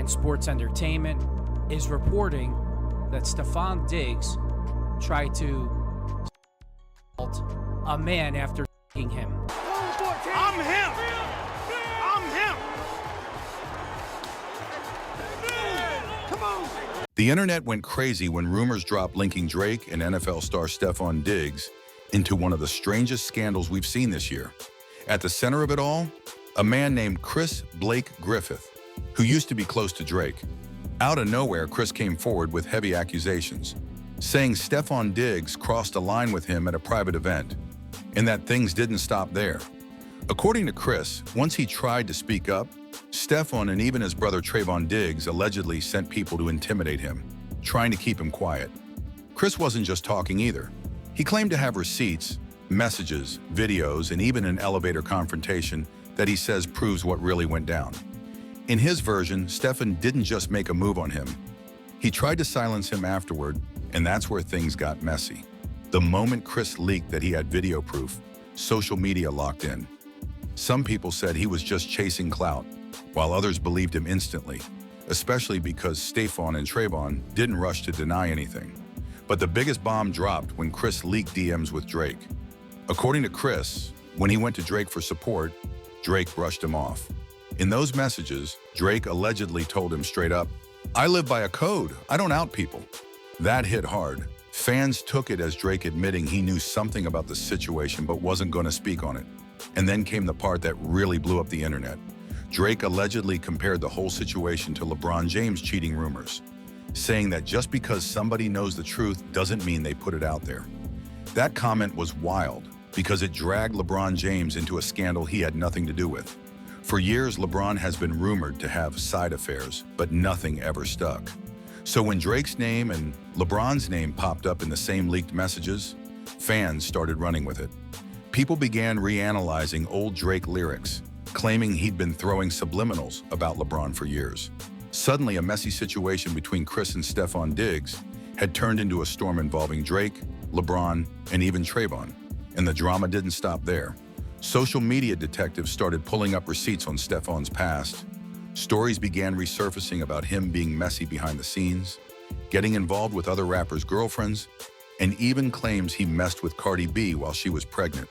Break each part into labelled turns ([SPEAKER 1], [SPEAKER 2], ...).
[SPEAKER 1] and Sports Entertainment is reporting that Stefon Diggs tried to assault a man after him.
[SPEAKER 2] I'm him! I'm him! Come on!
[SPEAKER 3] The internet went crazy when rumors dropped linking Drake and NFL star Stefon Diggs into one of the strangest scandals we've seen this year. At the center of it all, a man named Chris Blake Griffith, who used to be close to Drake. Out of nowhere, Chris came forward with heavy accusations, saying Stefon Diggs crossed a line with him at a private event, and that things didn't stop there. According to Chris, once he tried to speak up, Stefon and even his brother Stefon Diggs allegedly sent people to intimidate him, trying to keep him quiet. Chris wasn't just talking either. He claimed to have receipts, messages, videos, and even an elevator confrontation that he says proves what really went down. In his version, Stefon didn't just make a move on him. He tried to silence him afterward, and that's where things got messy. The moment Chris leaked that he had video proof, social media locked in. Some people said he was just chasing clout, while others believed him instantly, especially because Stefon and Trayvon didn't rush to deny anything. But the biggest bomb dropped when Chris leaked DMs with Drake. According to Chris, when he went to Drake for support, Drake brushed him off. In those messages, Drake allegedly told him straight up, "I live by a code, I don't out people." That hit hard. Fans took it as Drake admitting he knew something about the situation but wasn't going to speak on it. And then came the part that really blew up the internet. Drake allegedly compared the whole situation to LeBron James cheating rumors, saying that just because somebody knows the truth doesn't mean they put it out there. That comment was wild because it dragged LeBron James into a scandal he had nothing to do with. For years, LeBron has been rumored to have side affairs, but nothing ever stuck. So when Drake's name and LeBron's name popped up in the same leaked messages, fans started running with it. People began reanalyzing old Drake lyrics, claiming he'd been throwing subliminals about LeBron for years. Suddenly, a messy situation between Chris and Stefon Diggs had turned into a storm involving Drake, LeBron, and even Trayvon. And the drama didn't stop there. Social media detectives started pulling up receipts on Stefon's past. Stories began resurfacing about him being messy behind the scenes, getting involved with other rappers' girlfriends, and even claims he messed with Cardi B while she was pregnant.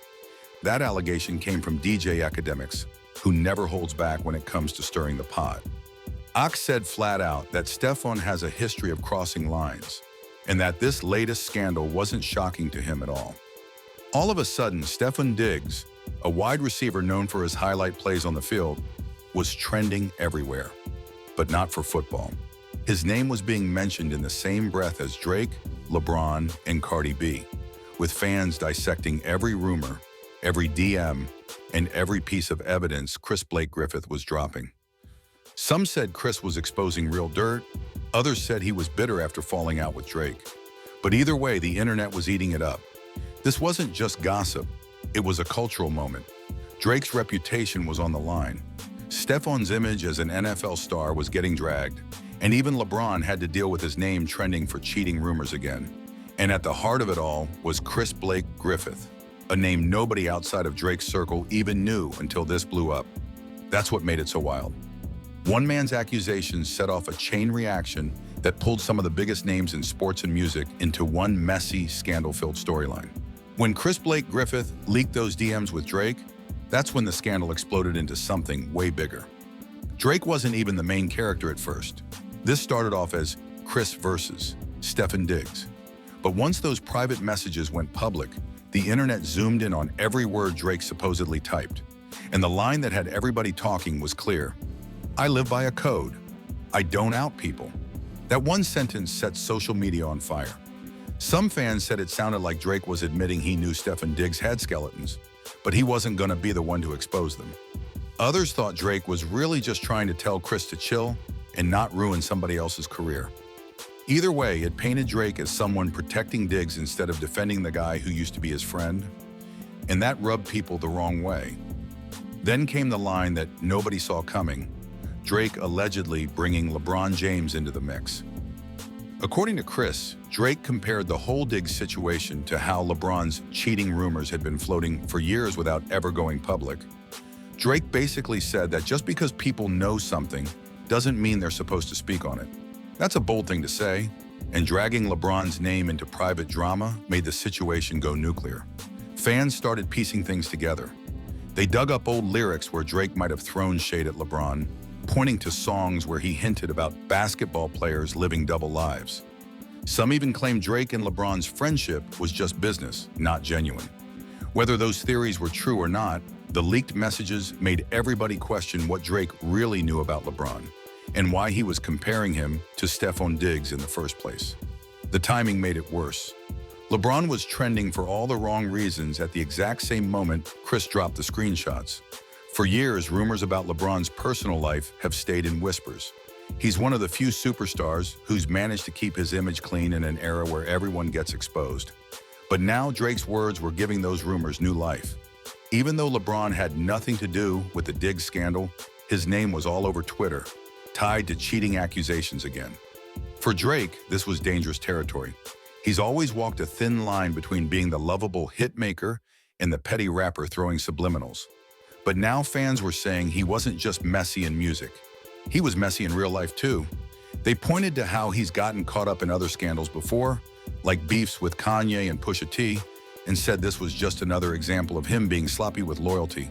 [SPEAKER 3] That allegation came from DJ Academics, who never holds back when it comes to stirring the pot. Ox said flat out that Stefon has a history of crossing lines, and that this latest scandal wasn't shocking to him at all. All of a sudden, Stefon Diggs, a wide receiver known for his highlight plays on the field, was trending everywhere, but not for football. His name was being mentioned in the same breath as Drake, LeBron, and Cardi B, with fans dissecting every rumor, every DM, and every piece of evidence Chris Blake Griffith was dropping. Some said Chris was exposing real dirt, others said he was bitter after falling out with Drake. But either way, the internet was eating it up. This wasn't just gossip, it was a cultural moment. Drake's reputation was on the line. Stefon's image as an NFL star was getting dragged, and even LeBron had to deal with his name trending for cheating rumors again. And at the heart of it all was Chris Blake Griffith, a name nobody outside of Drake's circle even knew until this blew up. That's what made it so wild. One man's accusations set off a chain reaction that pulled some of the biggest names in sports and music into one messy, scandal-filled storyline. When Chris Blake Griffith leaked those DMs with Drake, that's when the scandal exploded into something way bigger. Drake wasn't even the main character at first. This started off as Chris versus Stefon Diggs. But once those private messages went public, the internet zoomed in on every word Drake supposedly typed. And the line that had everybody talking was clear. "I live by a code. I don't out people." That one sentence set social media on fire. Some fans said it sounded like Drake was admitting he knew Stefon Diggs had skeletons, but he wasn't going to be the one to expose them. Others thought Drake was really just trying to tell Chris to chill and not ruin somebody else's career. Either way, it painted Drake as someone protecting Diggs instead of defending the guy who used to be his friend, and that rubbed people the wrong way. Then came the line that nobody saw coming, Drake allegedly bringing LeBron James into the mix. According to Chris, Drake compared the whole Diggs situation to how LeBron's cheating rumors had been floating for years without ever going public. Drake basically said that just because people know something doesn't mean they're supposed to speak on it. That's a bold thing to say, and dragging LeBron's name into private drama made the situation go nuclear. Fans started piecing things together. They dug up old lyrics where Drake might have thrown shade at LeBron, pointing to songs where he hinted about basketball players living double lives. Some even claimed Drake and LeBron's friendship was just business, not genuine. Whether those theories were true or not, the leaked messages made everybody question what Drake really knew about LeBron and why he was comparing him to Stefon Diggs in the first place. The timing made it worse. LeBron was trending for all the wrong reasons at the exact same moment Chris dropped the screenshots. For years, rumors about LeBron's personal life have stayed in whispers. He's one of the few superstars who's managed to keep his image clean in an era where everyone gets exposed. But now Drake's words were giving those rumors new life. Even though LeBron had nothing to do with the Diggs scandal, his name was all over Twitter, tied to cheating accusations again. For Drake, this was dangerous territory. He's always walked a thin line between being the lovable hitmaker and the petty rapper throwing subliminals. But now fans were saying he wasn't just messy in music. He was messy in real life too. They pointed to how he's gotten caught up in other scandals before, like beefs with Kanye and Pusha T, and said this was just another example of him being sloppy with loyalty.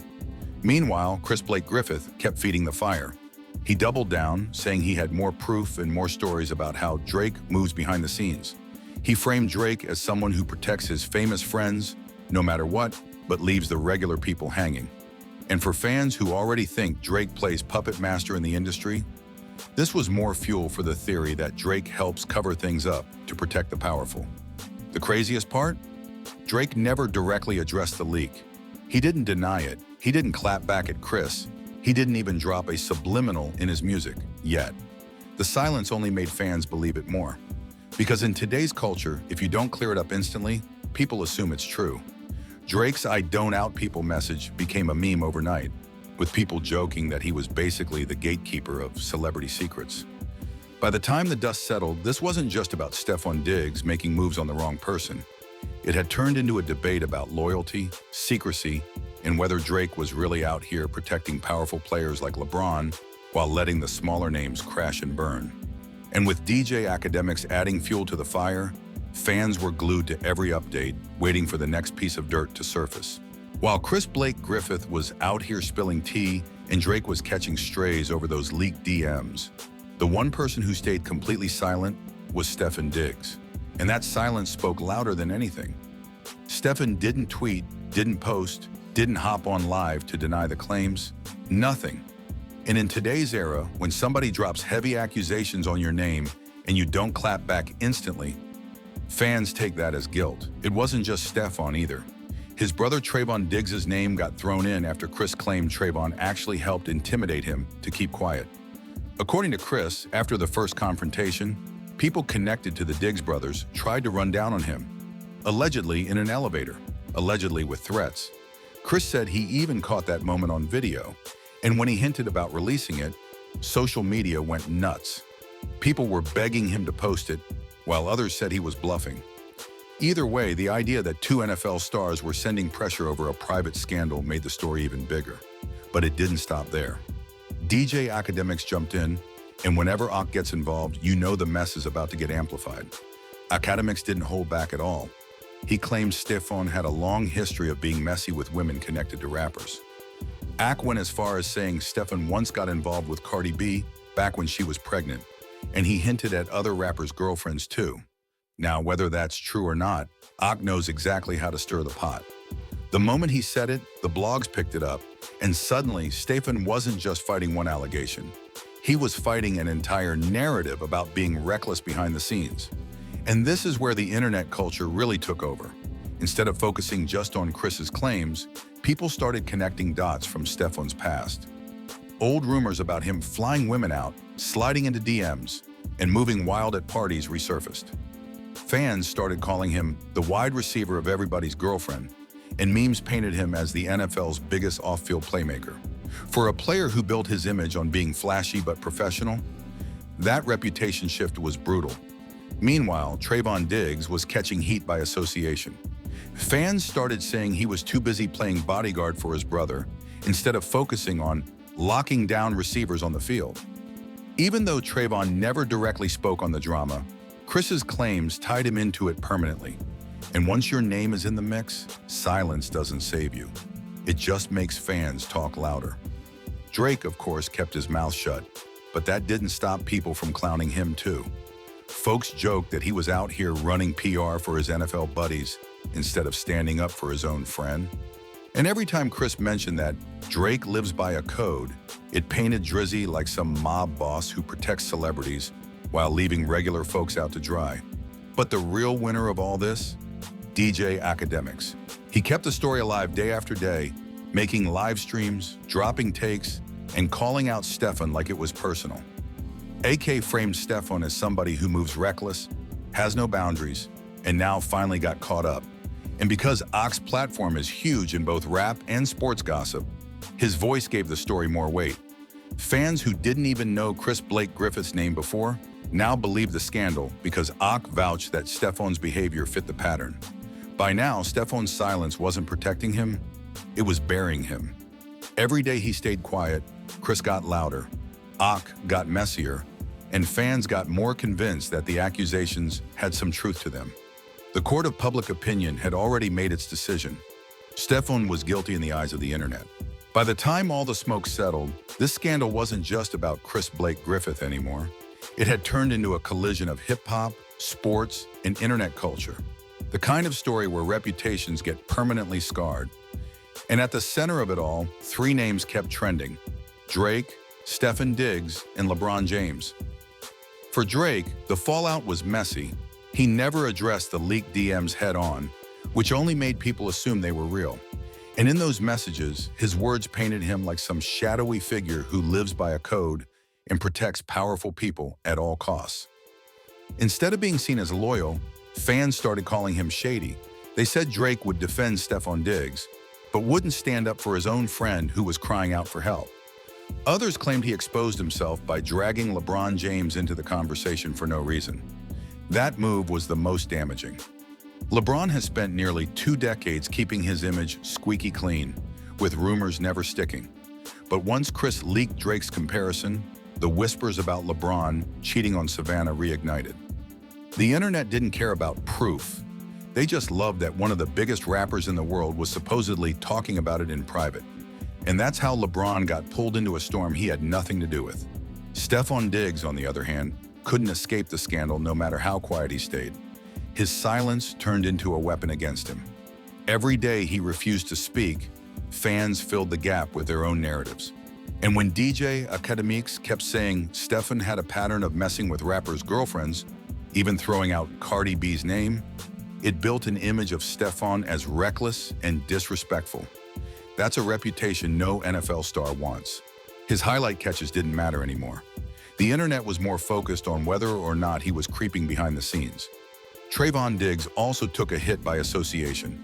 [SPEAKER 3] Meanwhile, Chris Blake Griffith kept feeding the fire. He doubled down, saying he had more proof and more stories about how Drake moves behind the scenes. He framed Drake as someone who protects his famous friends, no matter what, but leaves the regular people hanging. And for fans who already think Drake plays puppet master in the industry, this was more fuel for the theory that Drake helps cover things up to protect the powerful. The craziest part? Drake never directly addressed the leak. He didn't deny it. He didn't clap back at Chris. He didn't even drop a subliminal in his music, yet. The silence only made fans believe it more. Because in today's culture, if you don't clear it up instantly, people assume it's true. Drake's "I don't out people" message became a meme overnight, with people joking that he was basically the gatekeeper of celebrity secrets. By the time the dust settled, this wasn't just about Stefon Diggs making moves on the wrong person. It had turned into a debate about loyalty, secrecy, and whether Drake was really out here protecting powerful players like LeBron while letting the smaller names crash and burn. And with DJ academics adding fuel to the fire, fans were glued to every update, waiting for the next piece of dirt to surface. While Chris Blake Griffith was out here spilling tea and Drake was catching strays over those leaked DMs, the one person who stayed completely silent was Stefon Diggs. And that silence spoke louder than anything. Stefon didn't tweet, didn't post, didn't hop on live to deny the claims. Nothing. And in today's era, when somebody drops heavy accusations on your name and you don't clap back instantly, fans take that as guilt. It wasn't just Stefon either. His brother Trayvon Diggs' name got thrown in after Chris claimed Trayvon actually helped intimidate him to keep quiet. According to Chris, after the first confrontation, people connected to the Diggs brothers tried to run down on him, allegedly in an elevator, allegedly with threats. Chris said he even caught that moment on video, and when he hinted about releasing it, social media went nuts. People were begging him to post it, while others said he was bluffing. Either way, the idea that two NFL stars were sending pressure over a private scandal made the story even bigger. But it didn't stop there. DJ academics jumped in, and whenever Ak gets involved, you know the mess is about to get amplified. Academics didn't hold back at all. He claimed Stefon had a long history of being messy with women connected to rappers. Ak went as far as saying Stefon once got involved with Cardi B back when she was pregnant, and he hinted at other rappers' girlfriends too. Now, whether that's true or not, Ak knows exactly how to stir the pot. The moment he said it, the blogs picked it up, and suddenly Stefon wasn't just fighting one allegation. He was fighting an entire narrative about being reckless behind the scenes. And this is where the internet culture really took over. Instead of focusing just on Chris's claims, people started connecting dots from Stefon's past. Old rumors about him flying women out, sliding into DMs, and moving wild at parties resurfaced. Fans started calling him the wide receiver of everybody's girlfriend, and memes painted him as the NFL's biggest off-field playmaker. For a player who built his image on being flashy but professional, that reputation shift was brutal. Meanwhile, Trayvon Diggs was catching heat by association. Fans started saying he was too busy playing bodyguard for his brother instead of focusing on locking down receivers on the field. Even though Trayvon never directly spoke on the drama, Chris's claims tied him into it permanently. And once your name is in the mix, silence doesn't save you. It just makes fans talk louder. Drake, of course, kept his mouth shut, but that didn't stop people from clowning him too. Folks joked that he was out here running PR for his NFL buddies instead of standing up for his own friend. And every time Chris mentioned that Drake lives by a code, it painted Drizzy like some mob boss who protects celebrities while leaving regular folks out to dry. But the real winner of all this? DJ Academics. He kept the story alive day after day, making live streams, dropping takes, and calling out Stefon like it was personal. AK framed Stefon as somebody who moves reckless, has no boundaries, and now finally got caught up. And because Oc's platform is huge in both rap and sports gossip, his voice gave the story more weight. Fans who didn't even know Chris Blake Griffith's name before now believe the scandal because Oc vouched that Stefon's behavior fit the pattern. By now, Stefon's silence wasn't protecting him, it was burying him. Every day he stayed quiet, Chris got louder, Oc got messier, and fans got more convinced that the accusations had some truth to them. The court of public opinion had already made its decision. Stefon was guilty in the eyes of the internet. By the time all the smoke settled, this scandal wasn't just about Chris Blake Griffith anymore. It had turned into a collision of hip-hop, sports, and internet culture. The kind of story where reputations get permanently scarred. And at the center of it all, three names kept trending: Drake, Stefon Diggs, and LeBron James. For Drake, the fallout was messy. He never addressed the leaked DMs head-on, which only made people assume they were real. And in those messages, his words painted him like some shadowy figure who lives by a code and protects powerful people at all costs. Instead of being seen as loyal, fans started calling him shady. They said Drake would defend Stefon Diggs, but wouldn't stand up for his own friend who was crying out for help. Others claimed he exposed himself by dragging LeBron James into the conversation for no reason. That move was the most damaging. LeBron has spent nearly 2 decades keeping his image squeaky clean, with rumors never sticking. But once Chris leaked Drake's comparison, the whispers about LeBron cheating on Savannah reignited. The internet didn't care about proof. They just loved that one of the biggest rappers in the world was supposedly talking about it in private. And that's how LeBron got pulled into a storm he had nothing to do with. Stefon Diggs, on the other hand, couldn't escape the scandal no matter how quiet he stayed. His silence turned into a weapon against him. Every day he refused to speak, fans filled the gap with their own narratives. And when DJ Academics kept saying Stefon had a pattern of messing with rappers' girlfriends, even throwing out Cardi B's name, it built an image of Stefon as reckless and disrespectful. That's a reputation no NFL star wants. His highlight catches didn't matter anymore. The internet was more focused on whether or not he was creeping behind the scenes. Trayvon Diggs also took a hit by association.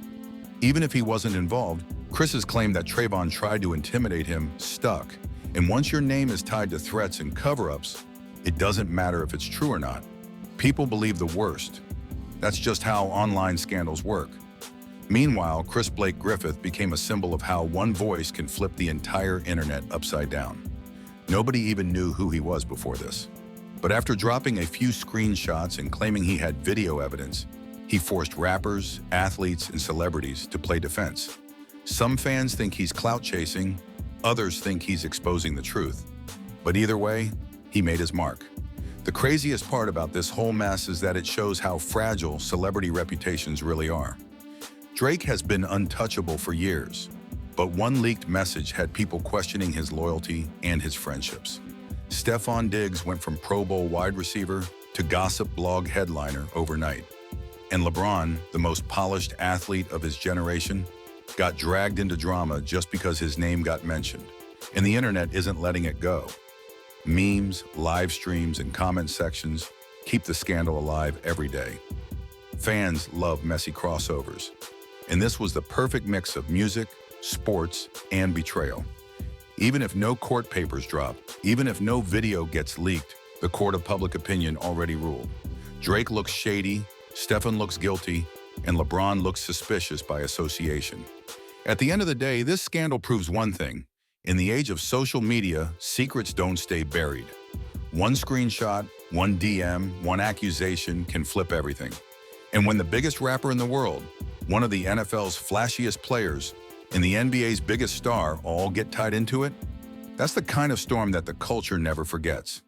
[SPEAKER 3] Even if he wasn't involved, Chris's claim that Trayvon tried to intimidate him stuck. And once your name is tied to threats and cover-ups, it doesn't matter if it's true or not. People believe the worst. That's just how online scandals work. Meanwhile, Chris Blake Griffith became a symbol of how one voice can flip the entire internet upside down. Nobody even knew who he was before this. But after dropping a few screenshots and claiming he had video evidence, he forced rappers, athletes, and celebrities to play defense. Some fans think he's clout chasing, others think he's exposing the truth. But either way, he made his mark. The craziest part about this whole mess is that it shows how fragile celebrity reputations really are. Drake has been untouchable for years, but one leaked message had people questioning his loyalty and his friendships. Stefon Diggs went from Pro Bowl wide receiver to gossip blog headliner overnight. And LeBron, the most polished athlete of his generation, got dragged into drama just because his name got mentioned. And the internet isn't letting it go. Memes, live streams, and comment sections keep the scandal alive every day. Fans love messy crossovers. And this was the perfect mix of music, sports, and betrayal. Even if no court papers drop, even if no video gets leaked, the court of public opinion already ruled. Drake looks shady, Stefon looks guilty, and LeBron looks suspicious by association. At the end of the day, this scandal proves one thing. In the age of social media, secrets don't stay buried. One screenshot, one DM, one accusation can flip everything. And when the biggest rapper in the world, one of the NFL's flashiest players, and the NBA's biggest star all get tied into it, that's the kind of storm that the culture never forgets.